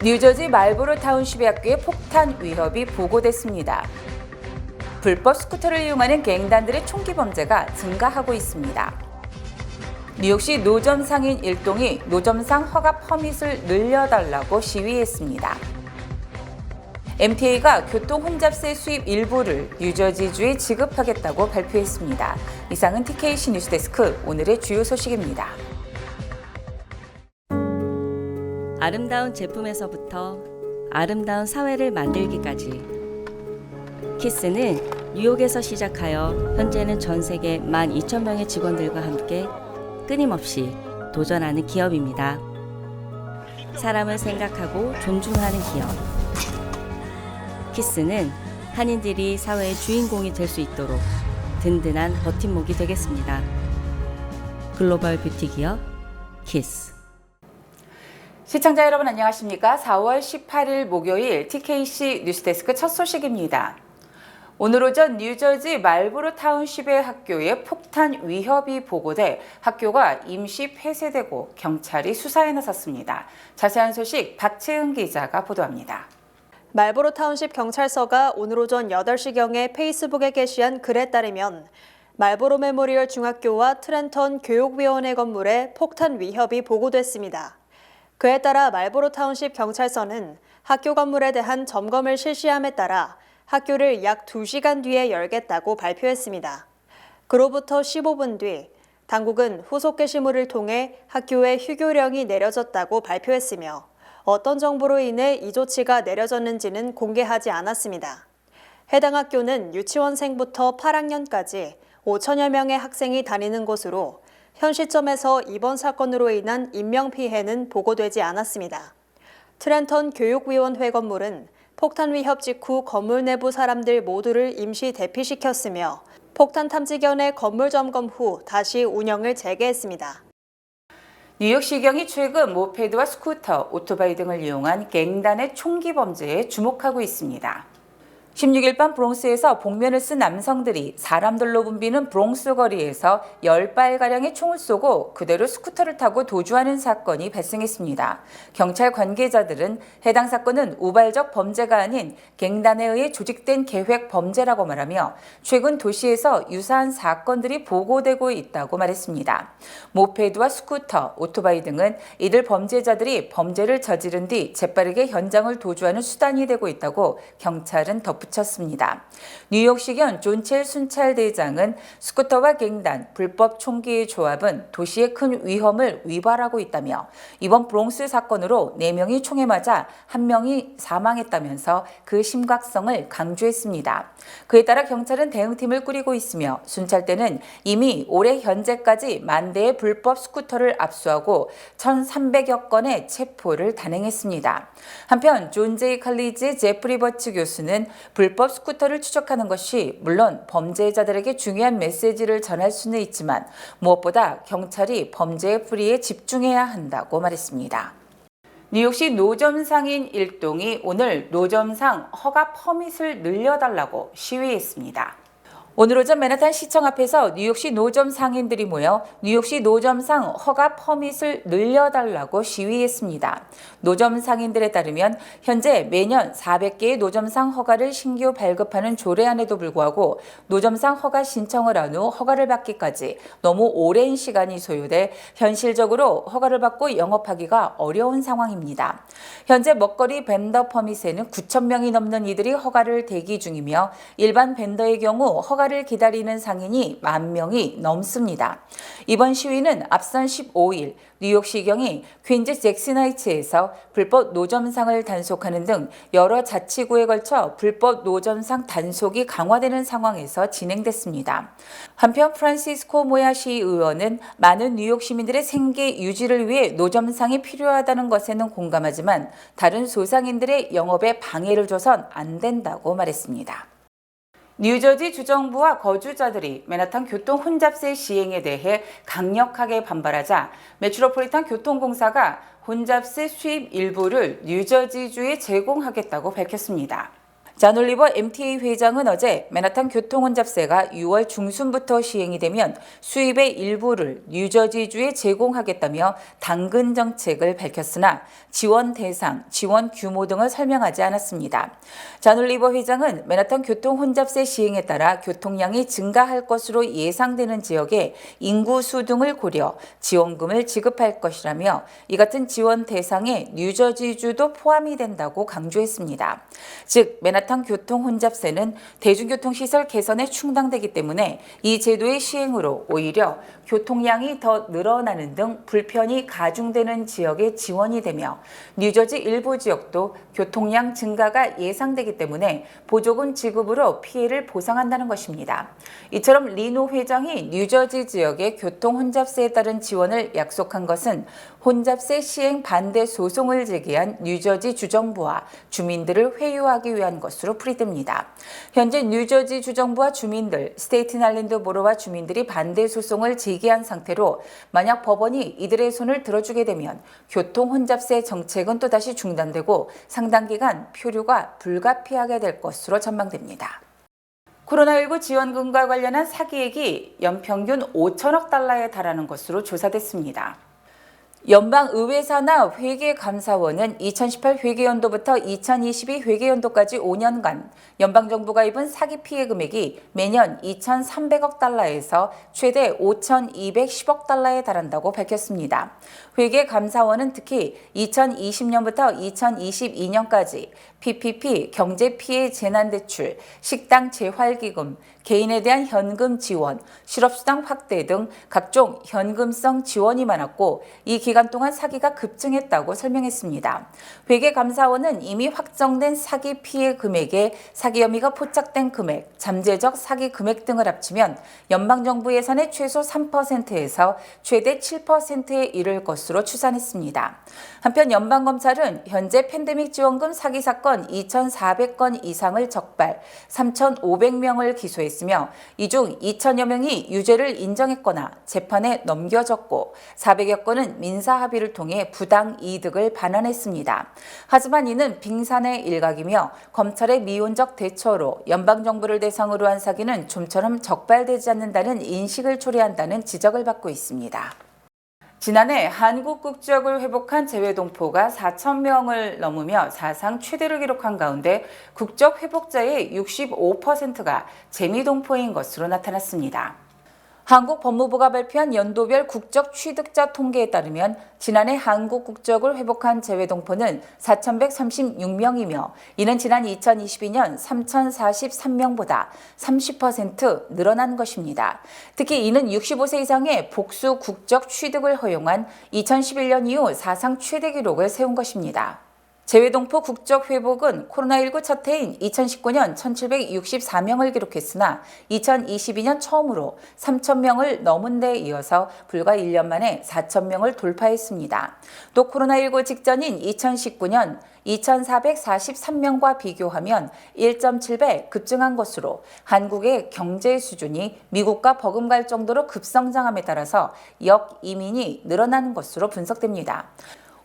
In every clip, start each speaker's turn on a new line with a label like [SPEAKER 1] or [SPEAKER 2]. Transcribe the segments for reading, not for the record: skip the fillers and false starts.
[SPEAKER 1] 뉴저지 말보로 타운십의 학교에 폭탄 위협이 보고됐습니다. 불법 스쿠터를 이용하는 갱단들의 총기 범죄가 증가하고 있습니다. 뉴욕시 노점 상인 일동이 노점상 허가 퍼밋을 늘려달라고 시위했습니다. MTA가 교통 혼잡세 수입 일부를 뉴저지주에 지급하겠다고 발표했습니다. 이상은 TKC 뉴스데스크 오늘의 주요 소식입니다.
[SPEAKER 2] 아름다운 제품에서부터 아름다운 사회를 만들기까지 키스는 뉴욕에서 시작하여 현재는 전 세계 12,000명의 직원들과 함께 끊임없이 도전하는 기업입니다. 사람을 생각하고 존중하는 기업. 키스는 한인들이 사회의 주인공이 될 수 있도록 든든한 버팀목이 되겠습니다. 글로벌 뷰티 기업 키스.
[SPEAKER 1] 시청자 여러분 안녕하십니까? 4월 18일 목요일 TKC 뉴스데스크 첫 소식입니다. 오늘 오전 뉴저지 말보로 타운십의 학교에 폭탄 위협이 보고돼 학교가 임시 폐쇄되고 경찰이 수사에 나섰습니다. 자세한 소식 박채은 기자가 보도합니다.
[SPEAKER 3] 말보로 타운십 경찰서가 오늘 오전 8시경에 페이스북에 게시한 글에 따르면 말보로 메모리얼 중학교와 트렌턴 교육위원회 건물에 폭탄 위협이 보고됐습니다. 그에 따라 말보로 타운십 경찰서는 학교 건물에 대한 점검을 실시함에 따라 학교를 약 2시간 뒤에 열겠다고 발표했습니다. 그로부터 15분 뒤 당국은 후속 게시물을 통해 학교에 휴교령이 내려졌다고 발표했으며 어떤 정보로 인해 이 조치가 내려졌는지는 공개하지 않았습니다. 해당 학교는 유치원생부터 8학년까지 5천여 명의 학생이 다니는 곳으로 현 시점에서 이번 사건으로 인한 인명피해는 보고되지 않았습니다. 트렌턴 교육위원회 건물은 폭탄 위협 직후 건물 내부 사람들 모두를 임시 대피시켰으며 폭탄 탐지견의 건물 점검 후 다시 운영을 재개했습니다.
[SPEAKER 1] 뉴욕시경이 최근 모페드와 스쿠터, 오토바이 등을 이용한 갱단의 총기 범죄에 주목하고 있습니다. 16일 밤 브롱스에서 복면을 쓴 남성들이 사람들로 붐비는 브롱스 거리에서 10발가량의 총을 쏘고 그대로 스쿠터를 타고 도주하는 사건이 발생했습니다. 경찰 관계자들은 해당 사건은 우발적 범죄가 아닌 갱단에 의해 조직된 계획 범죄라고 말하며 최근 도시에서 유사한 사건들이 보고되고 있다고 말했습니다. 모페드와 스쿠터, 오토바이 등은 이들 범죄자들이 범죄를 저지른 뒤 재빠르게 현장을 도주하는 수단이 되고 있다고 경찰은 덧붙였습니다. 뉴욕시견 존첼 순찰대장은 스쿠터와 갱단, 불법 총기의 조합은 도시의 큰 위험을 위발하고 있다며 이번 브롱스 사건으로 4명이 총에 맞아 1명이 사망했다면서 그 심각성을 강조했습니다. 그에 따라 경찰은 대응팀을 꾸리고 있으며 순찰대는 이미 올해 현재까지 10,000대의 불법 스쿠터를 압수하고 1,300여 건의 체포를 단행했습니다. 한편 존 제이 칼리지의 제프리 버츠 교수는 불법 스쿠터를 추적하는 것이 물론 범죄자들에게 중요한 메시지를 전할 수는 있지만 무엇보다 경찰이 범죄의 뿌리에 집중해야 한다고 말했습니다. 뉴욕시 노점 상인 일동이 오늘 노점상 허가 퍼밋을 늘려달라고 시위했습니다. 오늘 오전 맨하탄 시청 앞에서 뉴욕시 노점 상인들이 모여 뉴욕시 노점상 허가 퍼밋을 늘려달라고 시위했습니다. 노점 상인들에 따르면 현재 매년 400개의 노점상 허가를 신규 발급하는 조례안에도 불구하고 노점상 허가 신청을 한 후 허가를 받기까지 너무 오랜 시간이 소요돼 현실적으로 허가를 받고 영업하기가 어려운 상황입니다. 현재 먹거리 벤더 퍼밋에는 9,000명이 넘는 이들이 허가를 대기 중이며 일반 벤더의 경우 허가를 기다리는 상인이 10,000명이 넘습니다. 이번 시위는 앞선 15일 뉴욕시경이 퀸즈 잭슨하이츠에서 불법 노점상을 단속하는 등 여러 자치구에 걸쳐 불법 노점상 단속이 강화되는 상황에서 진행됐습니다. 한편 프란시스코 모야 시의원은 많은 뉴욕 시민들의 생계 유지를 위해 노점상이 필요하다는 것에는 공감하지만 다른 소상인들의 영업에 방해를 줘선 안 된다고 말했습니다. 뉴저지 주정부와 거주자들이 맨하탄 교통 혼잡세 시행에 대해 강력하게 반발하자 메트로폴리탄 교통공사가 혼잡세 수입 일부를 뉴저지주에 제공하겠다고 밝혔습니다. 잔 올리버 MTA 회장은 어제 맨하탄 교통혼잡세가 6월 중순부터 시행이 되면 수입의 일부를 뉴저지주에 제공하겠다며 당근 정책을 밝혔으나 지원 대상, 지원 규모 등을 설명하지 않았습니다. 잔 올리버 회장은 맨하탄 교통혼잡세 시행에 따라 교통량이 증가할 것으로 예상되는 지역에 인구수 등을 고려 지원금을 지급할 것이라며 이 같은 지원 대상에 뉴저지주도 포함이 된다고 강조했습니다. 즉 맨하탄 교통혼잡세는 대중교통시설 개선에 충당되기 때문에 이 제도의 시행으로 오히려 교통량이 더 늘어나는 등 불편이 가중되는 지역에 지원이 되며 뉴저지 일부 지역도 교통량 증가가 예상되기 때문에 보조금 지급으로 피해를 보상한다는 것입니다. 이처럼 리노 회장이 뉴저지 지역의 교통혼잡세에 따른 지원을 약속한 것은 혼잡세 시행 반대 소송을 제기한 뉴저지 주정부와 주민들을 회유하기 위한 것으로 풀이됩니다. 현재 뉴저지 주정부와 주민들, 스테이튼 아일랜드 보로와 주민들이 반대 소송을 제기한 상태로 만약 법원이 이들의 손을 들어주게 되면 교통혼잡세 정책은 또다시 중단되고 상당 기간 표류가 불가피하게 될 것으로 전망됩니다. 코로나19 지원금과 관련한 사기액이 연평균 5천억 달러에 달하는 것으로 조사됐습니다. 연방의회 산하 회계감사원은 2018 회계연도부터 2022 회계연도까지 5년간 연방정부가 입은 사기 피해 금액이 매년 2,300억 달러에서 최대 5,210억 달러에 달한다고 밝혔습니다. 회계감사원은 특히 2020년부터 2022년까지 PPP 경제피해 재난대출, 식당 재활기금, 개인에 대한 현금 지원, 실업수당 확대 등 각종 현금성 지원이 많았고 이 기간 동안 사기가 급증했다고 설명했습니다. 회계감사원은 이미 확정된 사기 피해 금액에 사기 혐의가 포착된 금액, 잠재적 사기 금액 등을 합치면 연방정부 예산의 최소 3%에서 최대 7%에 이를 것으로 추산했습니다. 한편 연방검찰은 현재 팬데믹 지원금 사기 사건 2,400건 이상을 적발, 3,500명을 기소했으며 이 중 2,000여 명이 유죄를 인정했거나 재판에 넘겨졌고 400여 건은 민사 합의를 통해 부당 이득을 반환했습니다. 하지만 이는 빙산의 일각이며 검찰의 미온적 대처로 연방정부를 대상으로 한 사기는 좀처럼 적발되지 않는다는 인식을 초래한다는 지적을 받고 있습니다. 지난해 한국 국적을 회복한 재외동포가 4,000명을 넘으며 사상 최대를 기록한 가운데 국적 회복자의 65%가 재미동포인 것으로 나타났습니다. 한국 법무부가 발표한 연도별 국적 취득자 통계에 따르면 지난해 한국 국적을 회복한 재외동포는 4,136명이며 이는 지난 2022년 3,043명보다 30% 늘어난 것입니다. 특히 이는 65세 이상의 복수 국적 취득을 허용한 2011년 이후 사상 최대 기록을 세운 것입니다. 재외동포 국적 회복은 코로나19 첫 해인 2019년 1,764명을 기록했으나 2022년 처음으로 3,000명을 넘은 데 이어서 불과 1년 만에 4,000명을 돌파했습니다. 또 코로나19 직전인 2019년 2,443명과 비교하면 1.7배 급증한 것으로 한국의 경제 수준이 미국과 버금갈 정도로 급성장함에 따라서 역이민이 늘어나는 것으로 분석됩니다.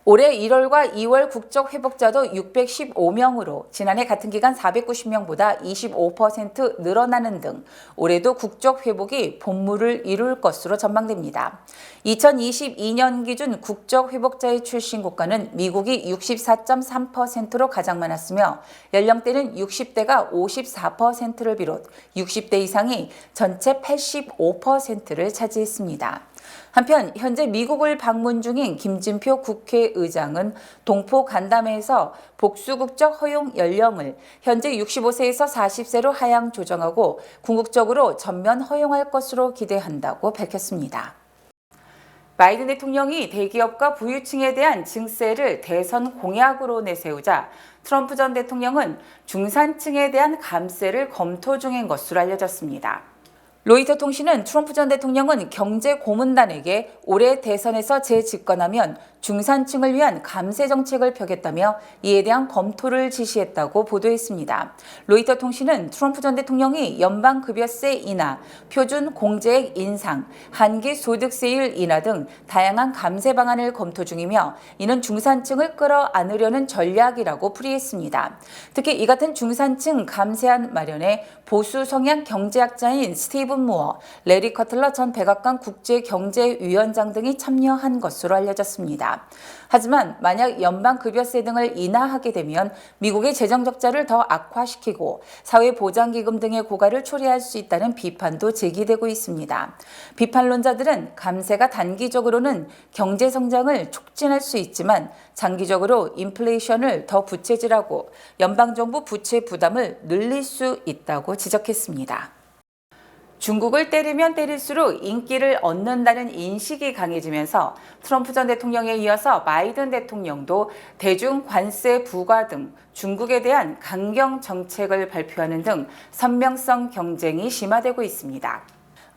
[SPEAKER 1] 올해 1월과 2월 국적 회복자도 615명으로 지난해 같은 기간 490명보다 25% 늘어나는 등 올해도 국적 회복이 본물을 이룰 것으로 전망됩니다. 2022년 기준 국적 회복자의 출신 국가는 미국이 64.3%로 가장 많았으며 연령대는 60대가 54%를 비롯 60대 이상이 전체 85%를 차지했습니다. 한편 현재 미국을 방문 중인 김진표 국회의장은 동포 간담회에서 복수국적 허용 연령을 현재 65세에서 40세로 하향 조정하고 궁극적으로 전면 허용할 것으로 기대한다고 밝혔습니다. 바이든 대통령이 대기업과 부유층에 대한 증세를 대선 공약으로 내세우자 트럼프 전 대통령은 중산층에 대한 감세를 검토 중인 것으로 알려졌습니다. 로이터 통신은 트럼프 전 대통령은 경제 고문단에게 올해 대선에서 재집권하면 중산층을 위한 감세 정책을 펴겠다며 이에 대한 검토를 지시했다고 보도했습니다. 로이터 통신은 트럼프 전 대통령이 연방급여세 인하, 표준 공제액 인상, 한기 소득세율 인하 등 다양한 감세 방안을 검토 중이며 이는 중산층을 끌어안으려는 전략이라고 풀이했습니다. 특히 이 같은 중산층 감세안 마련에 보수 성향 경제학자인 스티븐 무어, 레리 커틀러 전 백악관 국제경제위원장 등이 참여한 것으로 알려졌습니다. 하지만 만약 연방급여세 등을 인하하게 되면 미국의 재정 적자를 더 악화시키고 사회보장기금 등의 고갈을 초래할 수 있다는 비판도 제기되고 있습니다. 비판론자들은 감세가 단기적으로는 경제 성장을 촉진할 수 있지만 장기적으로 인플레이션을 더 부채질하고 연방정부 부채 부담을 늘릴 수 있다고 지적했습니다. 중국을 때리면 때릴수록 인기를 얻는다는 인식이 강해지면서 트럼프 전 대통령에 이어서 바이든 대통령도 대중 관세 부과 등 중국에 대한 강경 정책을 발표하는 등 선명성 경쟁이 심화되고 있습니다.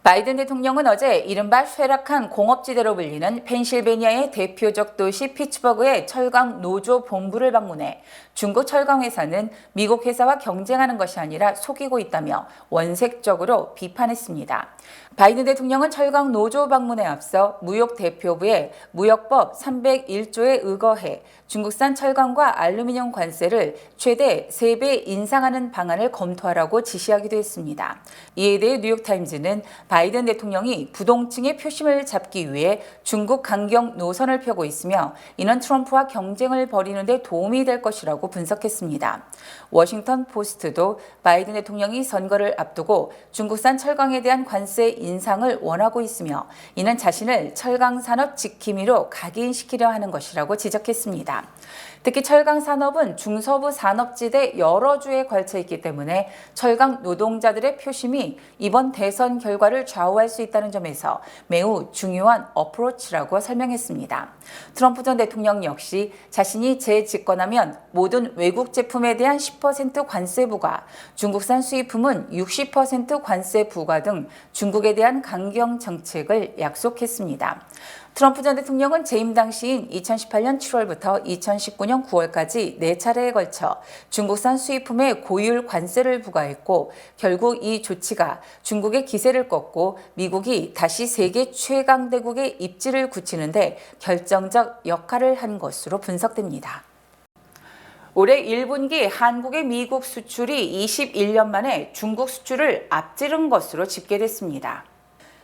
[SPEAKER 1] 바이든 대통령은 어제 이른바 쇠락한 공업지대로 불리는 펜실베니아의 대표적 도시 피츠버그의 철강 노조 본부를 방문해 중국 철강 회사는 미국 회사와 경쟁하는 것이 아니라 속이고 있다며 원색적으로 비판했습니다. 바이든 대통령은 철강 노조 방문에 앞서 무역 대표부에 무역법 301조에 의거해 중국산 철강과 알루미늄 관세를 최대 3배 인상하는 방안을 검토하라고 지시하기도 했습니다. 이에 대해 뉴욕타임즈는 바이든 대통령이 부동층의 표심을 잡기 위해 중국 강경 노선을 펴고 있으며 이는 트럼프와 경쟁을 벌이는 데 도움이 될 것이라고 분석했습니다. 워싱턴 포스트도 바이든 대통령이 선거를 앞두고 중국산 철강에 대한 관세 인상을 원하고 있으며 이는 자신을 철강 산업 지킴이로 각인시키려 하는 것이라고 지적했습니다. 특히 철강 산업은 중서부 산업지대 여러 주에 걸쳐 있기 때문에 철강 노동자들의 표심이 이번 대선 결과를 좌우할 수 있다는 점에서 매우 중요한 어프로치라고 설명했습니다. 트럼프 전 대통령 역시 자신이 재집권하면 모든 외국 제품에 대한 10% 관세 부과, 중국산 수입품은 60% 관세 부과 등 중국에 대한 강경 정책을 약속했습니다. 트럼프 전 대통령은 재임 당시인 2018년 7월부터 2019년 9월까지 4차례에 걸쳐 중국산 수입품에 고율 관세를 부과했고 결국 이 조치가 중국의 기세를 꺾고 미국이 다시 세계 최강대국의 입지를 굳히는데 결정적 역할을 한 것으로 분석됩니다. 올해 1분기 한국의 미국 수출이 21년 만에 중국 수출을 앞지른 것으로 집계됐습니다.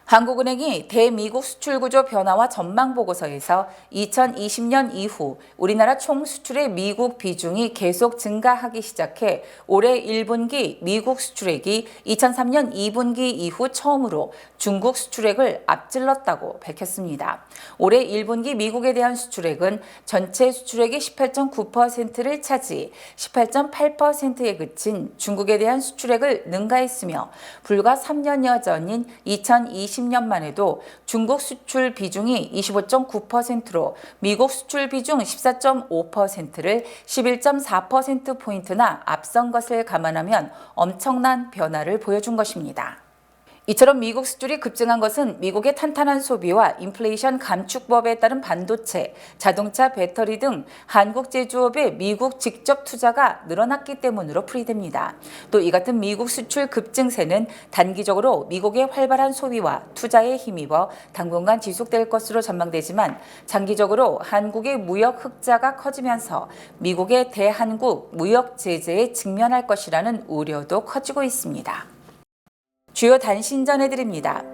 [SPEAKER 1] 한국은행이 대미국 수출구조 변화와 전망 보고서에서 2020년 이후 우리나라 총 수출의 미국 비중이 계속 증가하기 시작해 올해 1분기 미국 수출액이 2003년 2분기 이후 처음으로 중국 수출액을 앞질렀다고 밝혔습니다. 올해 1분기 미국에 대한 수출액은 전체 수출액의 18.9%를 차지 18.8%에 그친 중국에 대한 수출액을 능가했으며 불과 3년여 전인 2020년만 해도 중국 수출 비중이 25.9%로 미국 수출 비중 14.5%를 11.4%포인트나 앞선 것을 감안하면 엄청난 변화를 보여준 것입니다. 이처럼 미국 수출이 급증한 것은 미국의 탄탄한 소비와 인플레이션 감축법에 따른 반도체, 자동차 배터리 등 한국 제조업의 미국 직접 투자가 늘어났기 때문으로 풀이됩니다. 또 이 같은 미국 수출 급증세는 단기적으로 미국의 활발한 소비와 투자에 힘입어 당분간 지속될 것으로 전망되지만 장기적으로 한국의 무역 흑자가 커지면서 미국의 대한국 무역 제재에 직면할 것이라는 우려도 커지고 있습니다. 주요 단신 전해드립니다.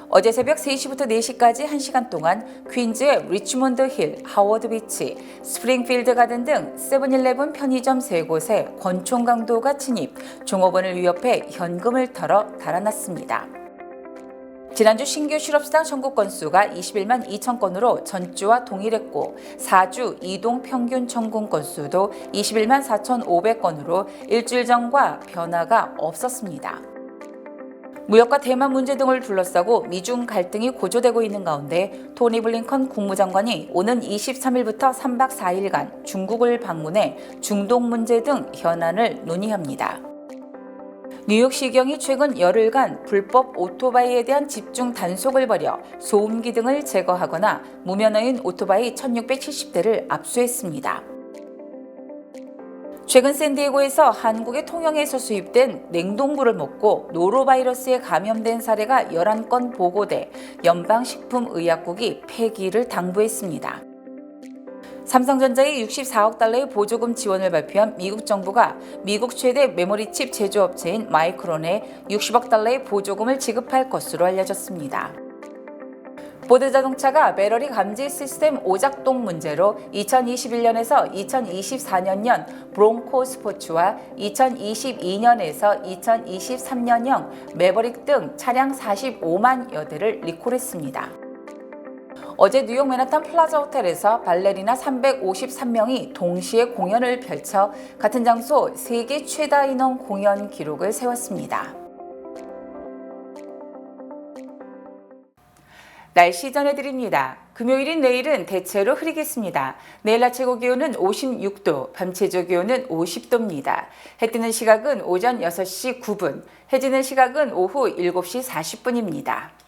[SPEAKER 1] 어제 새벽 3시부터 4시까지 1시간 동안 퀸즈의 리치몬드 힐, 하워드 비치, 스프링필드 가든 등 세븐일레븐 편의점 3곳에 권총 강도가 침입, 종업원을 위협해 현금을 털어 달아났습니다. 지난주 신규 실업수당 청구 건수가 21만 2천 건으로 전주와 동일했고 4주 이동 평균 청구 건수도 21만 4,500건으로 일주일 전과 변화가 없었습니다. 무역과 대만 문제 등을 둘러싸고 미중 갈등이 고조되고 있는 가운데 토니 블링컨 국무장관이 오는 23일부터 3박 4일간 중국을 방문해 중동 문제 등 현안을 논의합니다. 뉴욕시경이 최근 열흘간 불법 오토바이에 대한 집중 단속을 벌여 소음기 등을 제거하거나 무면허인 오토바이 1670대를 압수했습니다. 최근 샌디에고에서 한국의 통영에서 수입된 냉동물을 먹고 노로바이러스에 감염된 사례가 11건 보고돼 연방식품의약국이 폐기를 당부했습니다. 삼성전자의 64억 달러의 보조금 지원을 발표한 미국 정부가 미국 최대 메모리칩 제조업체인 마이크론에 60억 달러의 보조금을 지급할 것으로 알려졌습니다. 포드 자동차가 배터리 감지 시스템 오작동 문제로 2021년에서 2024년형 브롱코 스포츠와 2022년에서 2023년형 매버릭 등 차량 45만여 대를 리콜했습니다. 어제 뉴욕 맨하탄 플라자 호텔에서 발레리나 353명이 동시에 공연을 펼쳐 같은 장소 세계 최다 인원 공연 기록을 세웠습니다. 날씨 전해드립니다. 금요일인 내일은 대체로 흐리겠습니다. 내일 낮 최고 기온은 56도, 밤 최저 기온은 50도입니다. 해 뜨는 시각은 오전 6시 9분, 해 지는 시각은 오후 7시 40분입니다.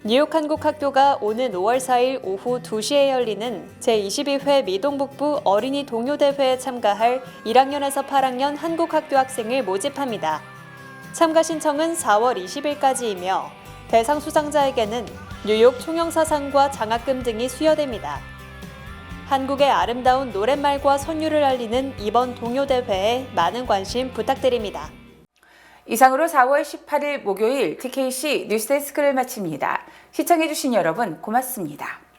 [SPEAKER 3] 뉴욕 한국학교가 오는 5월 4일 오후 2시에 열리는 제22회 미동북부 어린이 동요대회에 참가할 1학년에서 8학년 한국학교 학생을 모집합니다. 참가 신청은 4월 20일까지이며 대상 수상자에게는 뉴욕 총영사상과 장학금 등이 수여됩니다. 한국의 아름다운 노랫말과 선율을 알리는 이번 동요대회에 많은 관심 부탁드립니다.
[SPEAKER 1] 이상으로 4월 18일 목요일 TKC 뉴스데스크를 마칩니다. 시청해주신 여러분 고맙습니다.